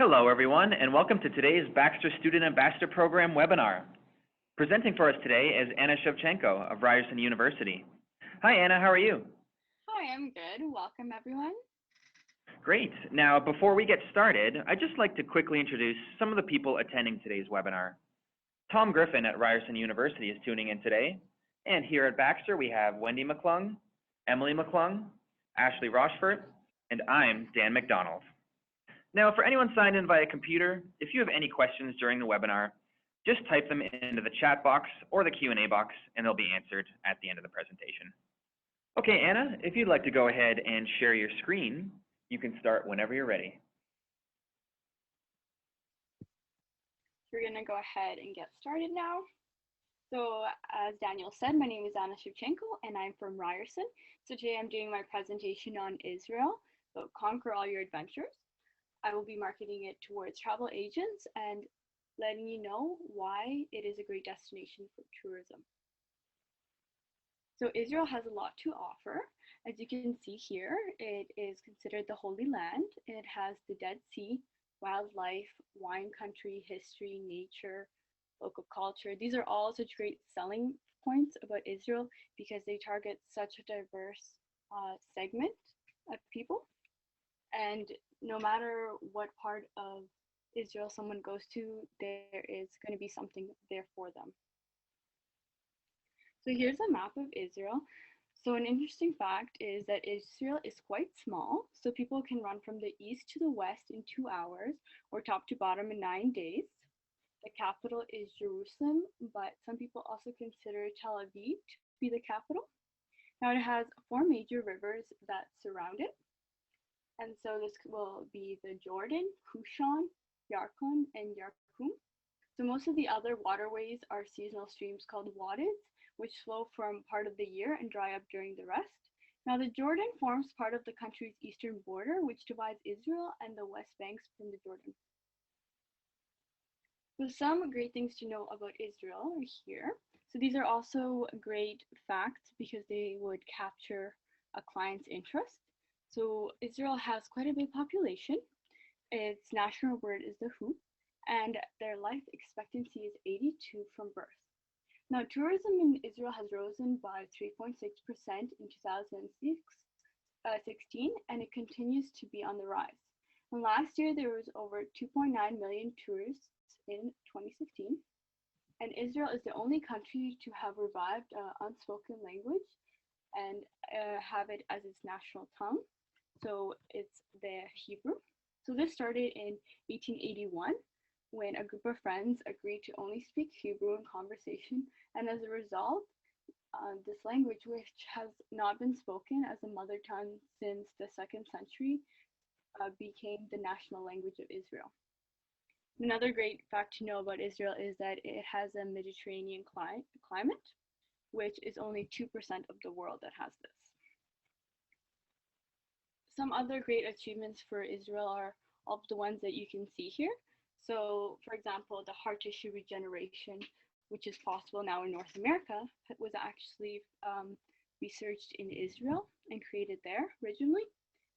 Hello, everyone, and welcome to today's Baxter Student Ambassador Program webinar. Presenting for us today is Anna Shevchenko of Ryerson University. Hi, Anna, how are you? Hi, I'm good. Welcome, everyone. Great. Now, before we get started, I'd just like to quickly introduce some of the people attending today's webinar. Tom Griffin at Ryerson University is tuning in today, and here at Baxter, we have Wendy McClung, Emily McClung, Ashley Rochefort, and I'm Dan McDonald. Now, for anyone signed in via computer, if you have any questions during the webinar, just type them into the chat box or the Q&A box, and they'll be answered at the end of the presentation. Okay, Anna, if you'd like to go ahead and share your screen, you can start whenever you're ready. We're going to go ahead and get started now. So as Daniel said, my name is Anna Shevchenko, and I'm from Ryerson. So today I'm doing my presentation on Israel, so Conquer All Your Adventures. I will be marketing it towards travel agents and letting you know why it is a great destination for tourism. So Israel has a lot to offer. As you can see here, it is considered the Holy Land. It has the Dead Sea, wildlife, wine country, history, nature, local culture. These are all such great selling points about Israel because they target such a diverse segment of people. And no matter what part of Israel someone goes to, there is going to be something there for them. So here's a map of Israel. So an interesting fact is that Israel is quite small. So people can run from the east to the west in 2 hours or top to bottom in 9 days. The capital is Jerusalem, but some people also consider Tel Aviv to be the capital. Now it has 4 major rivers that surround it. And so this will be the Jordan, Kushan, Yarkon, and Yarkum. So most of the other waterways are seasonal streams called wadis, which flow from part of the year and dry up during the rest. Now the Jordan forms part of the country's eastern border, which divides Israel and the West Banks from the Jordan. So some great things to know about Israel are here. So these are also great facts because they would capture a client's interest. So Israel has quite a big population. Its national bird is the hoop, and their life expectancy is 82 from birth. Now, tourism in Israel has risen by 3.6% in 2016, and it continues to be on the rise. And last year, there was over 2.9 million tourists in 2016, and Israel is the only country to have revived unspoken language and have it as its national tongue. So it's the Hebrew. So this started in 1881 when a group of friends agreed to only speak Hebrew in conversation. And as a result, this language, which has not been spoken as a mother tongue since the 2nd century, became the national language of Israel. Another great fact to know about Israel is that it has a Mediterranean climate, which is only 2% of the world that has this. Some other great achievements for Israel are all of the ones that you can see here. So, for example, the heart tissue regeneration, which is possible now in North America, was actually researched in Israel and created there originally.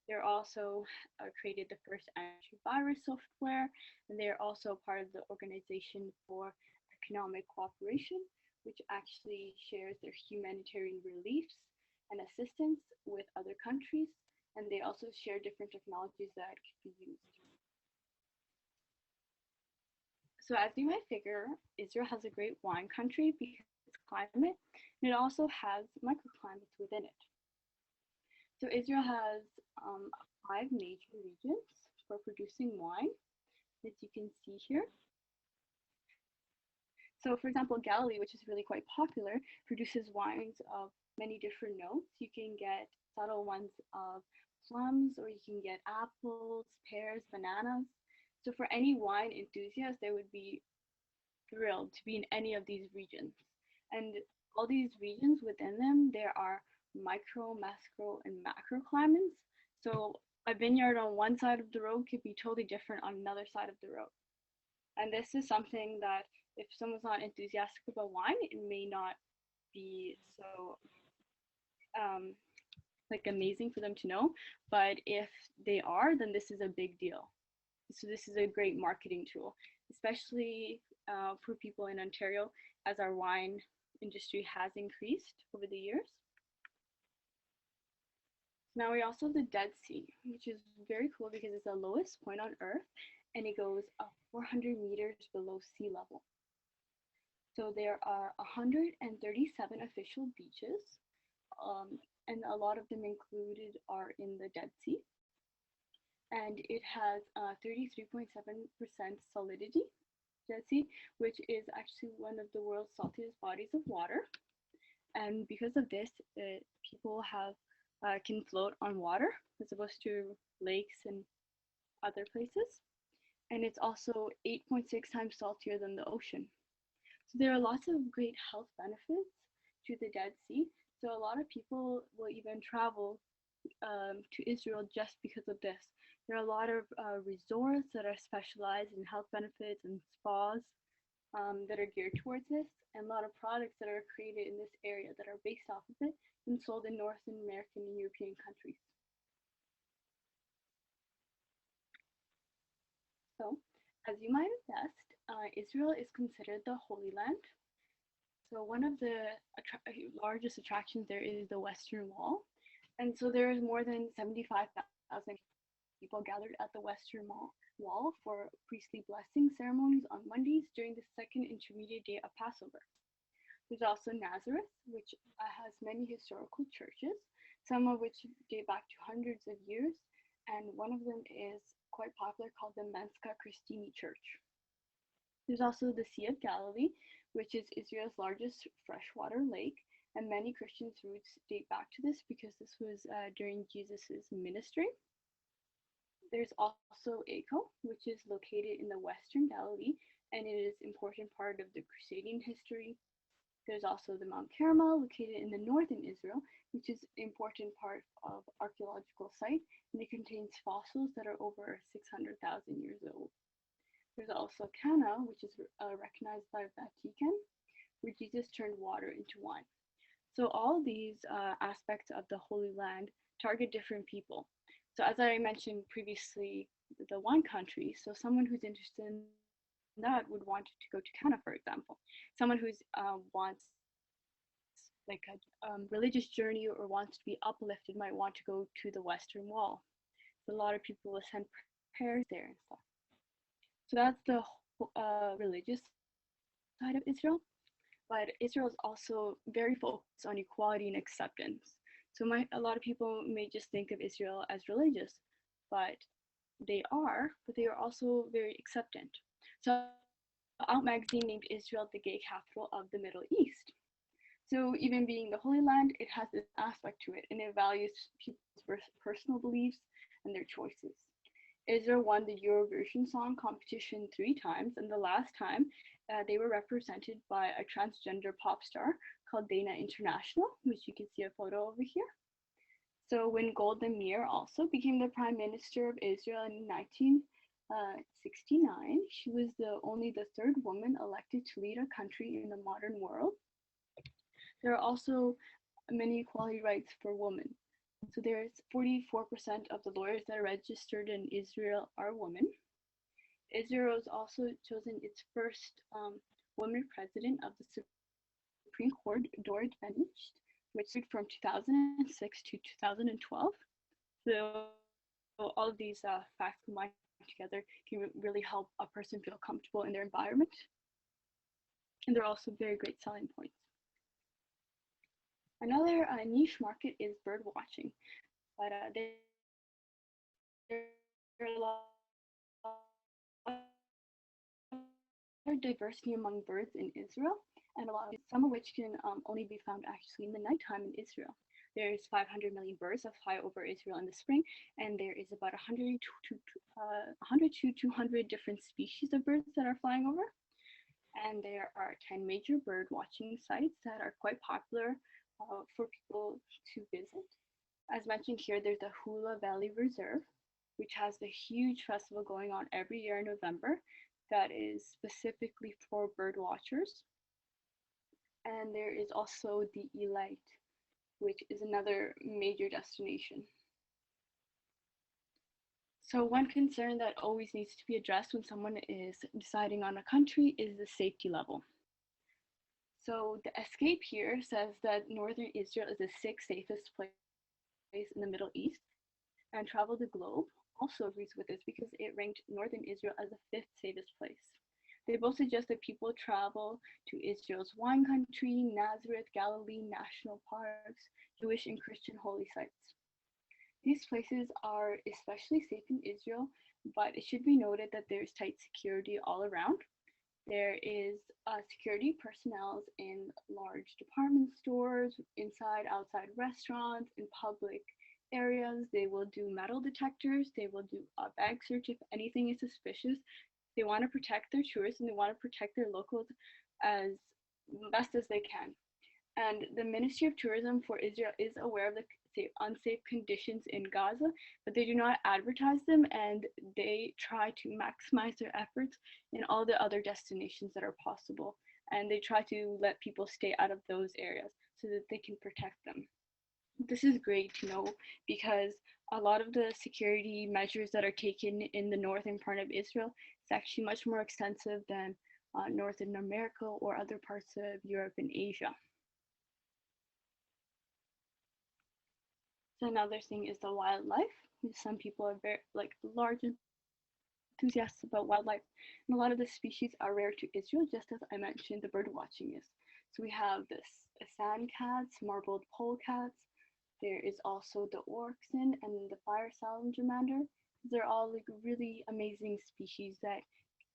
They're also created the first antivirus software, and they're also part of the Organization for Economic Cooperation, which actually shares their humanitarian reliefs and assistance with other countries. And they also share different technologies that can be used. So as you might figure, Israel has a great wine country because of its climate, and it also has microclimates within it. So Israel has 5 major regions for producing wine, as you can see here. So for example, Galilee, which is really quite popular, produces wines of many different notes. You can get subtle ones of plums, or you can get apples, pears, bananas. So for any wine enthusiast, they would be thrilled to be in any of these regions. And all these regions within them, there are micro, macro, and macro climates. So a vineyard on one side of the road could be totally different on another side of the road. And this is something that if someone's not enthusiastic about wine, it may not be so like amazing for them to know, but if they are, then this is a big deal. So this is a great marketing tool, especially for people in Ontario, as our wine industry has increased over the years. Now we also have the Dead Sea, which is very cool because it's the lowest point on Earth and it goes up 400 meters below sea level. So there are 137 official beaches, and a lot of them included are in the Dead Sea. And it has 33.7% salinity, Dead Sea, which is actually one of the world's saltiest bodies of water. And because of this, people can float on water as opposed to lakes and other places. And it's also 8.6 times saltier than the ocean. So there are lots of great health benefits to the Dead Sea. So a lot of people will even travel to Israel just because of this. There are a lot of resorts that are specialized in health benefits and spas that are geared towards this, and a lot of products that are created in this area that are based off of it and sold in North American and European countries. So, as you might have guessed, Israel is considered the Holy Land. So one of the largest attractions there is the Western Wall. And so there is more than 75,000 people gathered at the Western Wall for priestly blessing ceremonies on Mondays during the second intermediate day of Passover. There's also Nazareth, which has many historical churches, some of which date back to hundreds of years, and one of them is quite popular called the Menska Christini Church. There's also the Sea of Galilee, which is Israel's largest freshwater lake, and many Christians' roots date back to this because this was during Jesus' ministry. There's also Acre, which is located in the Western Galilee, and it is an important part of the Crusading history. There's also the Mount Carmel, located in the northern Israel, which is an important part of archaeological site, and it contains fossils that are over 600,000 years old. There's also Cana, which is recognized by Vatican, where Jesus turned water into wine. So all these aspects of the Holy Land target different people. So as I mentioned previously, the wine country, so someone who's interested in that would want to go to Cana, for example. Someone who's wants like a religious journey or wants to be uplifted might want to go to the Western Wall. So a lot of people will send prayers there and stuff. So that's the religious side of Israel. But Israel is also very focused on equality and acceptance. So a lot of people may just think of Israel as religious, but they are also very acceptant. So Out magazine named Israel the gay capital of the Middle East. So even being the Holy Land, it has this aspect to it, and it values people's personal beliefs and their choices. Israel won the Eurovision Song Competition 3 times, and the last time they were represented by a transgender pop star called Dana International, which you can see a photo over here. So when Golda Meir also became the Prime Minister of Israel in 1969, she was only the third woman elected to lead a country in the modern world. There are also many equality rights for women. So there's 44% of the lawyers that are registered in Israel are women. Israel has also chosen its first woman president of the Supreme Court, Dorit Benched, which served from 2006 to 2012. So all of these facts combined together can really help a person feel comfortable in their environment. And they're also very great selling points. Another niche market is bird watching, but there are a lot of diversity among birds in Israel, and some of which can only be found actually in the nighttime in Israel. There is 500 million birds that fly over Israel in the spring, and there is about 100 to 200 different species of birds that are flying over. And there are 10 major bird watching sites that are quite popular for people to visit. As mentioned here, there's the Hula Valley Reserve, which has a huge festival going on every year in November that is specifically for bird watchers. And there is also the Elite, which is another major destination. So one concern that always needs to be addressed when someone is deciding on a country is the safety level. So the escape here says that northern Israel is the sixth safest place in the Middle East, and Travel the Globe also agrees with this because it ranked northern Israel as the fifth safest place. They both suggest that people travel to Israel's wine country, Nazareth, Galilee, national parks, Jewish and Christian holy sites. These places are especially safe in Israel, but it should be noted that there's tight security all around. There is security personnel in large department stores, inside, outside restaurants, in public areas. They will do metal detectors. They will do a bag search if anything is suspicious. They want to protect their tourists and they want to protect their locals as best as they can. And the Ministry of Tourism for Israel is aware of the unsafe conditions in Gaza, but they do not advertise them and they try to maximize their efforts in all the other destinations that are possible. And they try to let people stay out of those areas so that they can protect them. This is great to know because a lot of the security measures that are taken in the northern part of Israel is actually much more extensive than Northern America or other parts of Europe and Asia. So another thing is the wildlife. Some people are very large enthusiasts about wildlife, and a lot of the species are rare to Israel, just as I mentioned the bird watching is. So we have this sand cats, marbled polecats. There is also the oryxen and the fire salamander. They're all really amazing species that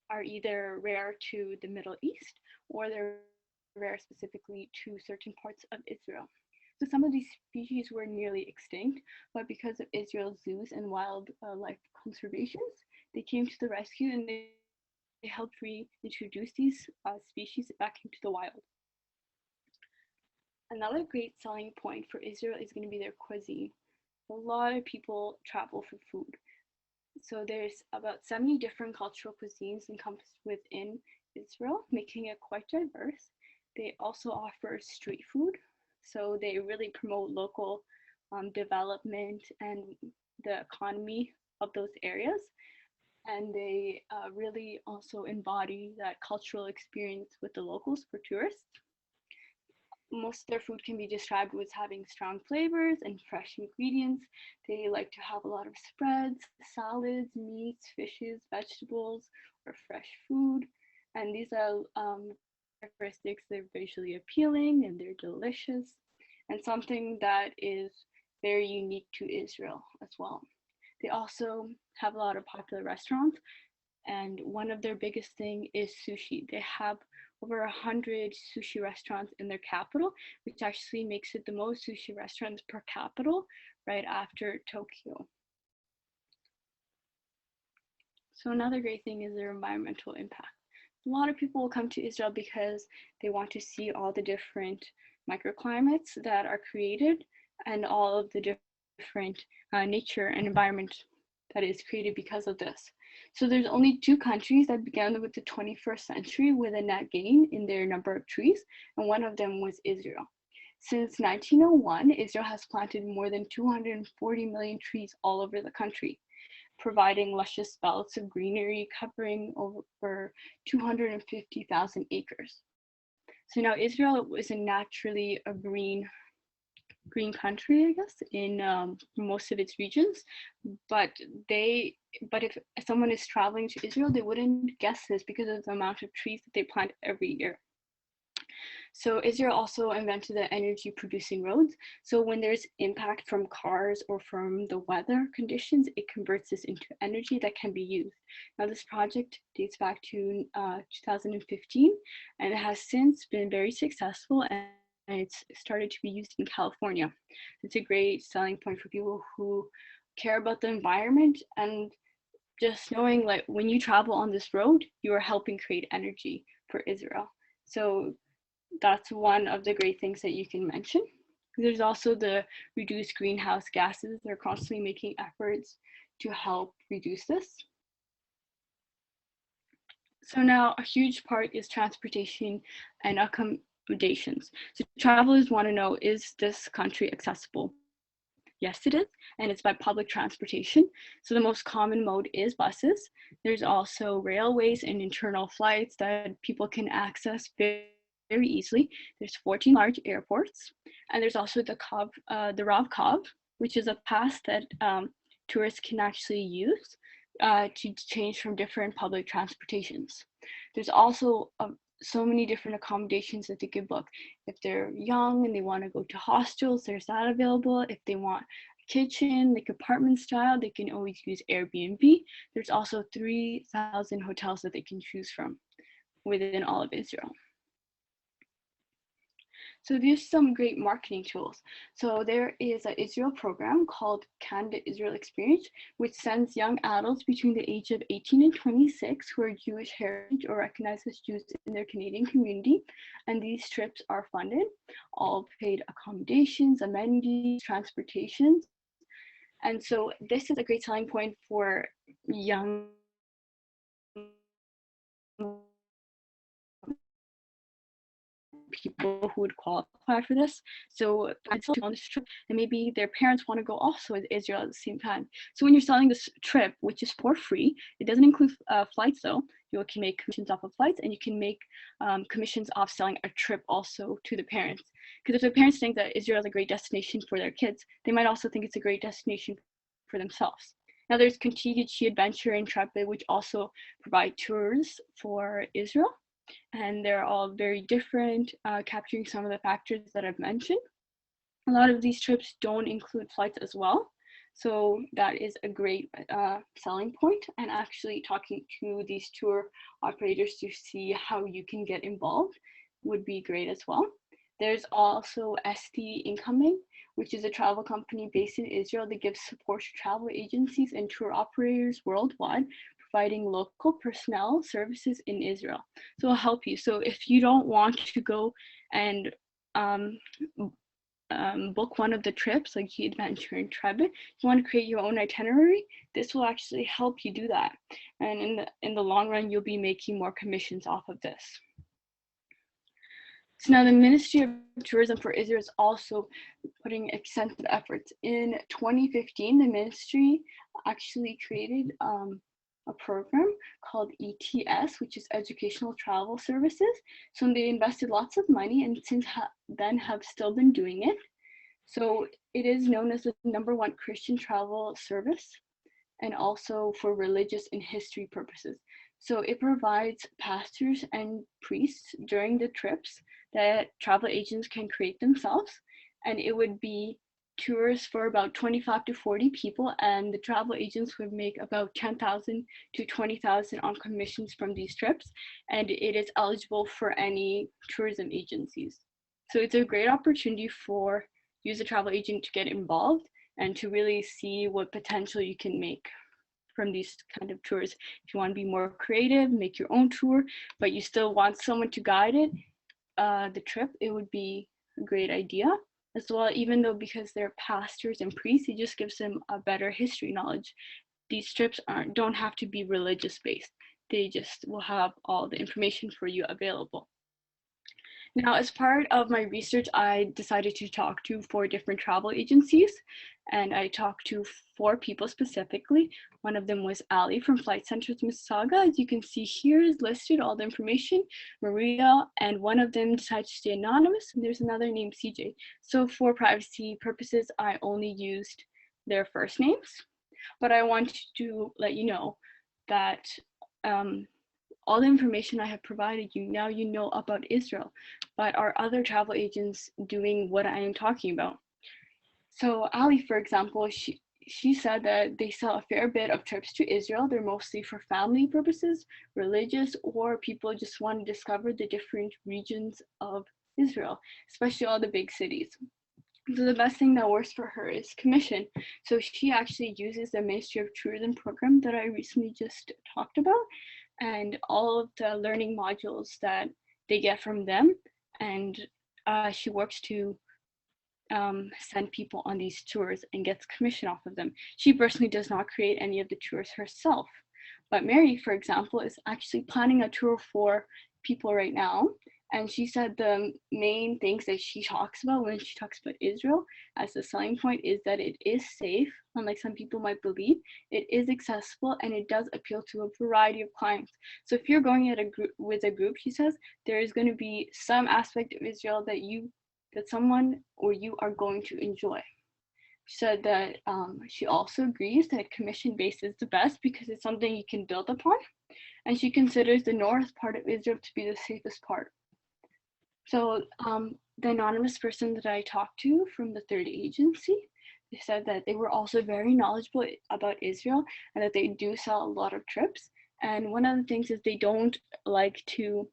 are either rare to the Middle East or they're rare specifically to certain parts of Israel. So some of these species were nearly extinct, but because of Israel's zoos and wildlife conservations, they came to the rescue and they helped reintroduce these species back into the wild. Another great selling point for Israel is going to be their cuisine. A lot of people travel for food. So there's about 70 different cultural cuisines encompassed within Israel, making it quite diverse. They also offer street food, so they really promote local development and the economy of those areas. And they really also embody that cultural experience with the locals for tourists. Most of their food can be described as having strong flavors and fresh ingredients. They like to have a lot of spreads, salads, meats, fishes, vegetables, or fresh food. And these are characteristics. They're visually appealing and they're delicious, and something that is very unique to Israel as well. They also have a lot of popular restaurants, and one of their biggest thing is sushi. They have over 100 sushi restaurants in their capital, which actually makes it the most sushi restaurants per capita, right after Tokyo. So another great thing is their environmental impact. A lot of people will come to Israel because they want to see all the different microclimates that are created and all of the different nature and environment that is created because of this. So there's only 2 countries that began with the 21st century with a net gain in their number of trees, and one of them was Israel. Since 1901, Israel has planted more than 240 million trees all over the country, providing luscious belts of greenery covering over 250,000 acres. So now Israel is naturally a green country, I guess, in most of its regions. But if someone is traveling to Israel, they wouldn't guess this because of the amount of trees that they plant every year. So Israel also invented the energy producing roads. So when there's impact from cars or from the weather conditions, it converts this into energy that can be used. Now this project dates back to 2015 and it has since been very successful and it's started to be used in California. It's a great selling point for people who care about the environment and just knowing like when you travel on this road, you are helping create energy for Israel. So that's one of the great things that you can mention. There's also the reduced greenhouse gases. They're constantly making efforts to help reduce this. So now a huge part is transportation and accommodations. So travelers want to know, is this country accessible? Yes, it is, and it's by public transportation. So the most common mode is buses. There's also railways and internal flights that people can access very easily. There's 14 large airports, and there's also the Rav-Kov, which is a pass that tourists can actually use to change from different public transportations. There's also so many different accommodations that they can book. If they're young and they want to go to hostels, there's that available. If they want a kitchen, like apartment style, they can always use Airbnb. There's also 3,000 hotels that they can choose from within all of Israel. So there's some great marketing tools. So there is an Israel program called Canada Israel Experience, which sends young adults between the age of 18 and 26 who are Jewish heritage or recognized as Jews in their Canadian community. And these trips are funded, all paid accommodations, amenities, transportations. And so this is a great selling point for young people who would qualify for this. So I'd still on this trip, and maybe their parents want to go also to Israel at the same time. So when you're selling this trip, which is for free, it doesn't include flights though. You can make commissions off of flights, and you can make commissions off selling a trip also to the parents. Because if the parents think that Israel is a great destination for their kids, they might also think it's a great destination for themselves. Now there's Contiguity Adventure and Intrepid, which also provide tours for Israel. And they're all very different, capturing some of the factors that I've mentioned. A lot of these trips don't include flights as well, so that is a great selling point, and actually talking to these tour operators to see how you can get involved would be great as well. There's also ST Incoming, which is a travel company based in Israel that gives support to travel agencies and tour operators worldwide, providing local personnel services in Israel. So it'll help you. So if you don't want to go and book one of the trips, like the Adventure in Intrepid, you want to create your own itinerary, this will actually help you do that. And in the long run, you'll be making more commissions off of this. So now the Ministry of Tourism for Israel is also putting extensive efforts. In 2015, the ministry actually created a program called ETS, which is Educational Travel Services. So they invested lots of money, and since then have still been doing it. So it is known as the #1 Christian travel service, and also for religious and history purposes. So it provides pastors and priests during the trips that travel agents can create themselves, and it would be tours for about 25 to 40 people, and the travel agents would make about 10,000 to 20,000 on commissions from these trips, and it is eligible for any tourism agencies. So it's a great opportunity for you as a travel agent to get involved and to really see what potential you can make from these kind of tours. If you want to be more creative, make your own tour, but you still want someone to guide it, the trip, it would be a great idea as well, even though because they're pastors and priests, it just gives them a better history knowledge. These trips don't have to be religious based. They just will have all the information for you available. Now, as part of my research, I decided to talk to 4 different travel agencies, and I talked to 4 people specifically. One of them was Ali from Flight Centers Mississauga. As you can see here is listed all the information, Maria, and one of them decided to stay anonymous, and there's another named CJ. So for privacy purposes, I only used their first names, but I want to let you know that all the information I have provided you, now you know about Israel, but are other travel agents doing what I am talking about? So Ali, for example, she said that they sell a fair bit of trips to Israel. They're mostly for family purposes, religious, or people just want to discover the different regions of Israel, especially all the big cities. So the best thing that works for her is commission. So she actually uses the Ministry of Tourism program that I recently just talked about, and all of the learning modules that they get from them, and she works to send people on these tours and gets commission off of them. She personally does not create any of the tours herself, but Mary, for example, is actually planning a tour for people right now, And she said the main things that she talks about when she talks about Israel as the selling point is that it is safe, unlike some people might believe. It is accessible and it does appeal to a variety of clients. So if you're going with a group, she says, there is going to be some aspect of Israel that someone or you are going to enjoy. She said that she also agrees that commission-based is the best because it's something you can build upon, and she considers the north part of Israel to be the safest part. So the anonymous person that I talked to from the third agency, they said that they were also very knowledgeable about Israel and that they do sell a lot of trips. And one of the things is they don't like to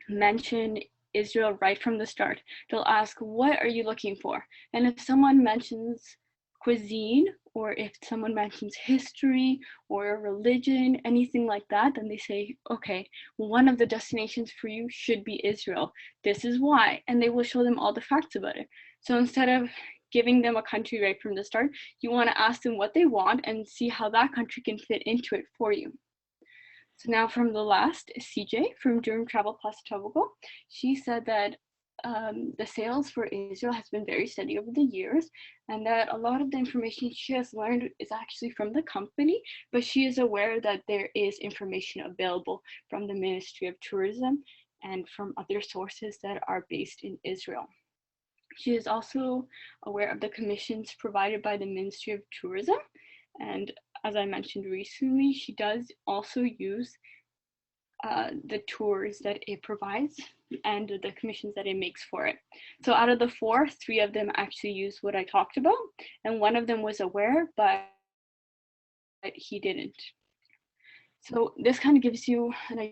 mention Israel right from the start. They'll ask, what are you looking for? And if someone mentions cuisine, or if someone mentions history or religion, anything like that, then they say, okay, one of the destinations for you should be Israel. This is why. And they will show them all the facts about it. So instead of giving them a country right from the start, you want to ask them what they want and see how that country can fit into it for you. So now from the last, CJ from Durham Travel Plus Tobago, she said that the sales for Israel has been very steady over the years, and that a lot of the information she has learned is actually from the company, but she is aware that there is information available from the Ministry of Tourism and from other sources that are based in Israel. She is also aware of the commissions provided by the Ministry of Tourism, and as I mentioned recently, she does also use the tours that it provides and the commissions that it makes for it. So out of the 4, 3 of them actually use what I talked about, and one of them was aware, but he didn't. So this kind of gives you an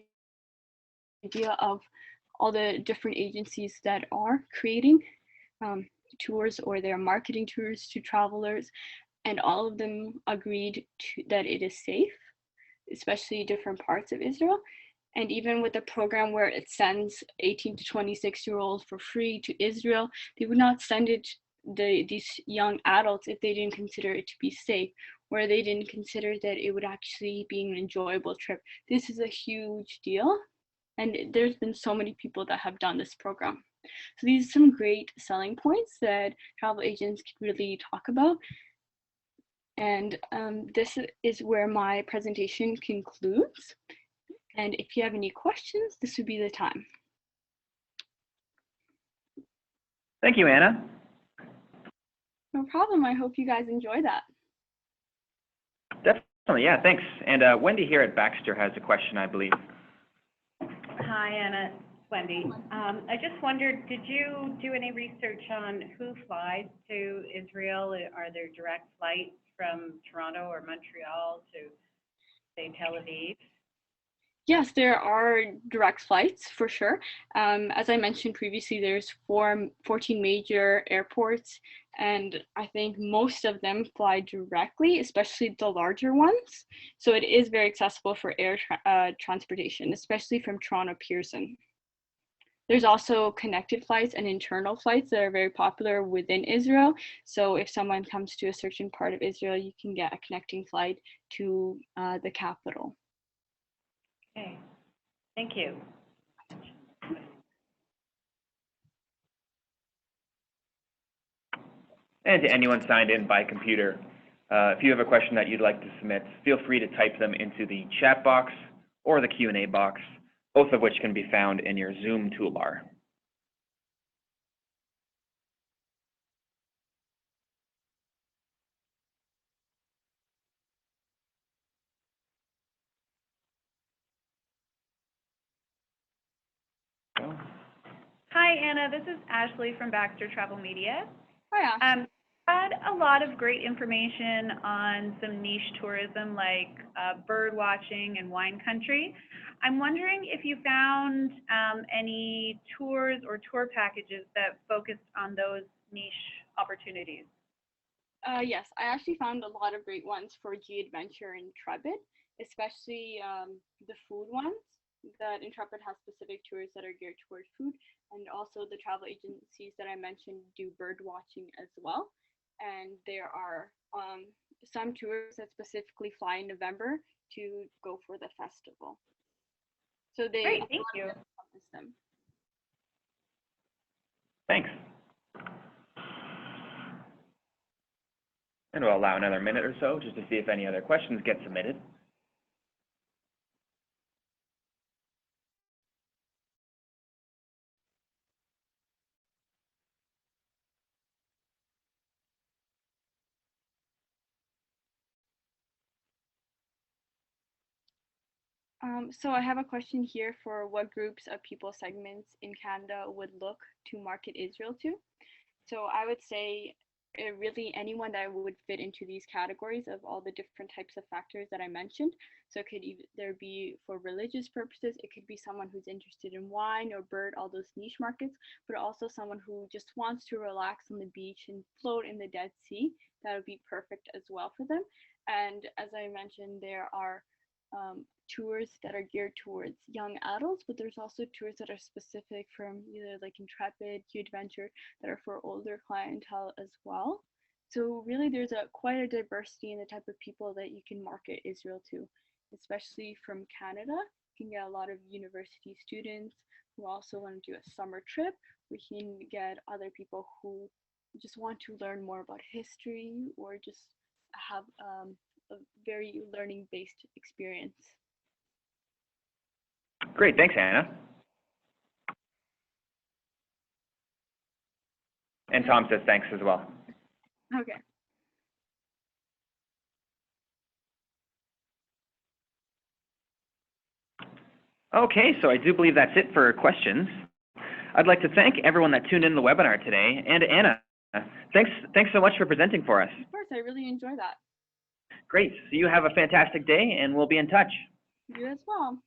idea of all the different agencies that are creating tours, or they're marketing tours to travelers, and all of them agreed that it is safe, especially different parts of Israel. And even with the program where it sends 18 to 26-year-olds for free to Israel, they would not send it these young adults if they didn't consider it to be safe, or they didn't consider that it would actually be an enjoyable trip. This is a huge deal, and there's been so many people that have done this program. So these are some great selling points that travel agents can really talk about. And this is where my presentation concludes. And if you have any questions, this would be the time. Thank you, Anna. No problem. I hope you guys enjoy that. Definitely, yeah, thanks. And Wendy here at Baxter has a question, I believe. Hi, Anna. Wendy. I just wondered, did you do any research on who flies to Israel? Are there direct flights from Toronto or Montreal to, say, Tel Aviv? Yes, there are direct flights for sure. As I mentioned previously, there's 14 major airports, and I think most of them fly directly, especially the larger ones. So it is very accessible for air transportation, especially from Toronto Pearson. There's also connected flights and internal flights that are very popular within Israel. So if someone comes to a certain part of Israel, you can get a connecting flight to the capital. Okay, thank you. And to anyone signed in by computer, if you have a question that you'd like to submit, feel free to type them into the chat box or the Q&A box, both of which can be found in your Zoom toolbar. Hi, Anna. This is Ashley from Baxter Travel Media. Hi, Ashley. Had a lot of great information on some niche tourism like bird watching and wine country. I'm wondering if you found any tours or tour packages that focused on those niche opportunities. Yes, I actually found a lot of great ones for G-Adventure and Intrepid, especially the food ones. That Intrepid has specific tours that are geared towards food, and also the travel agencies that I mentioned do bird watching as well. And there are some tours that specifically fly in November to go for the festival. So they Great, thank you. them. Thanks. And we'll allow another minute or so just to see if any other questions get submitted. So I have a question here for what groups of people segments in Canada would look to market Israel to. So I would say really anyone that would fit into these categories of all the different types of factors that I mentioned. So it could either be for religious purposes, it could be someone who's interested in wine or bird, all those niche markets, but also someone who just wants to relax on the beach and float in the Dead Sea. That would be perfect as well for them. And as I mentioned, there are tours that are geared towards young adults, but there's also tours that are specific from either like Intrepid, Q Adventure, that are for older clientele as well. So really there's quite a diversity in the type of people that you can market Israel to, especially from Canada. You can get a lot of university students who also want to do a summer trip. We can get other people who just want to learn more about history or just have a very learning-based experience. Great, thanks, Hannah. And Tom says thanks as well. Okay. Okay, so I do believe that's it for questions. I'd like to thank everyone that tuned in the webinar today, and Anna, thanks so much for presenting for us. Of course, I really enjoy that. Great, so you have a fantastic day, and we'll be in touch. You as well.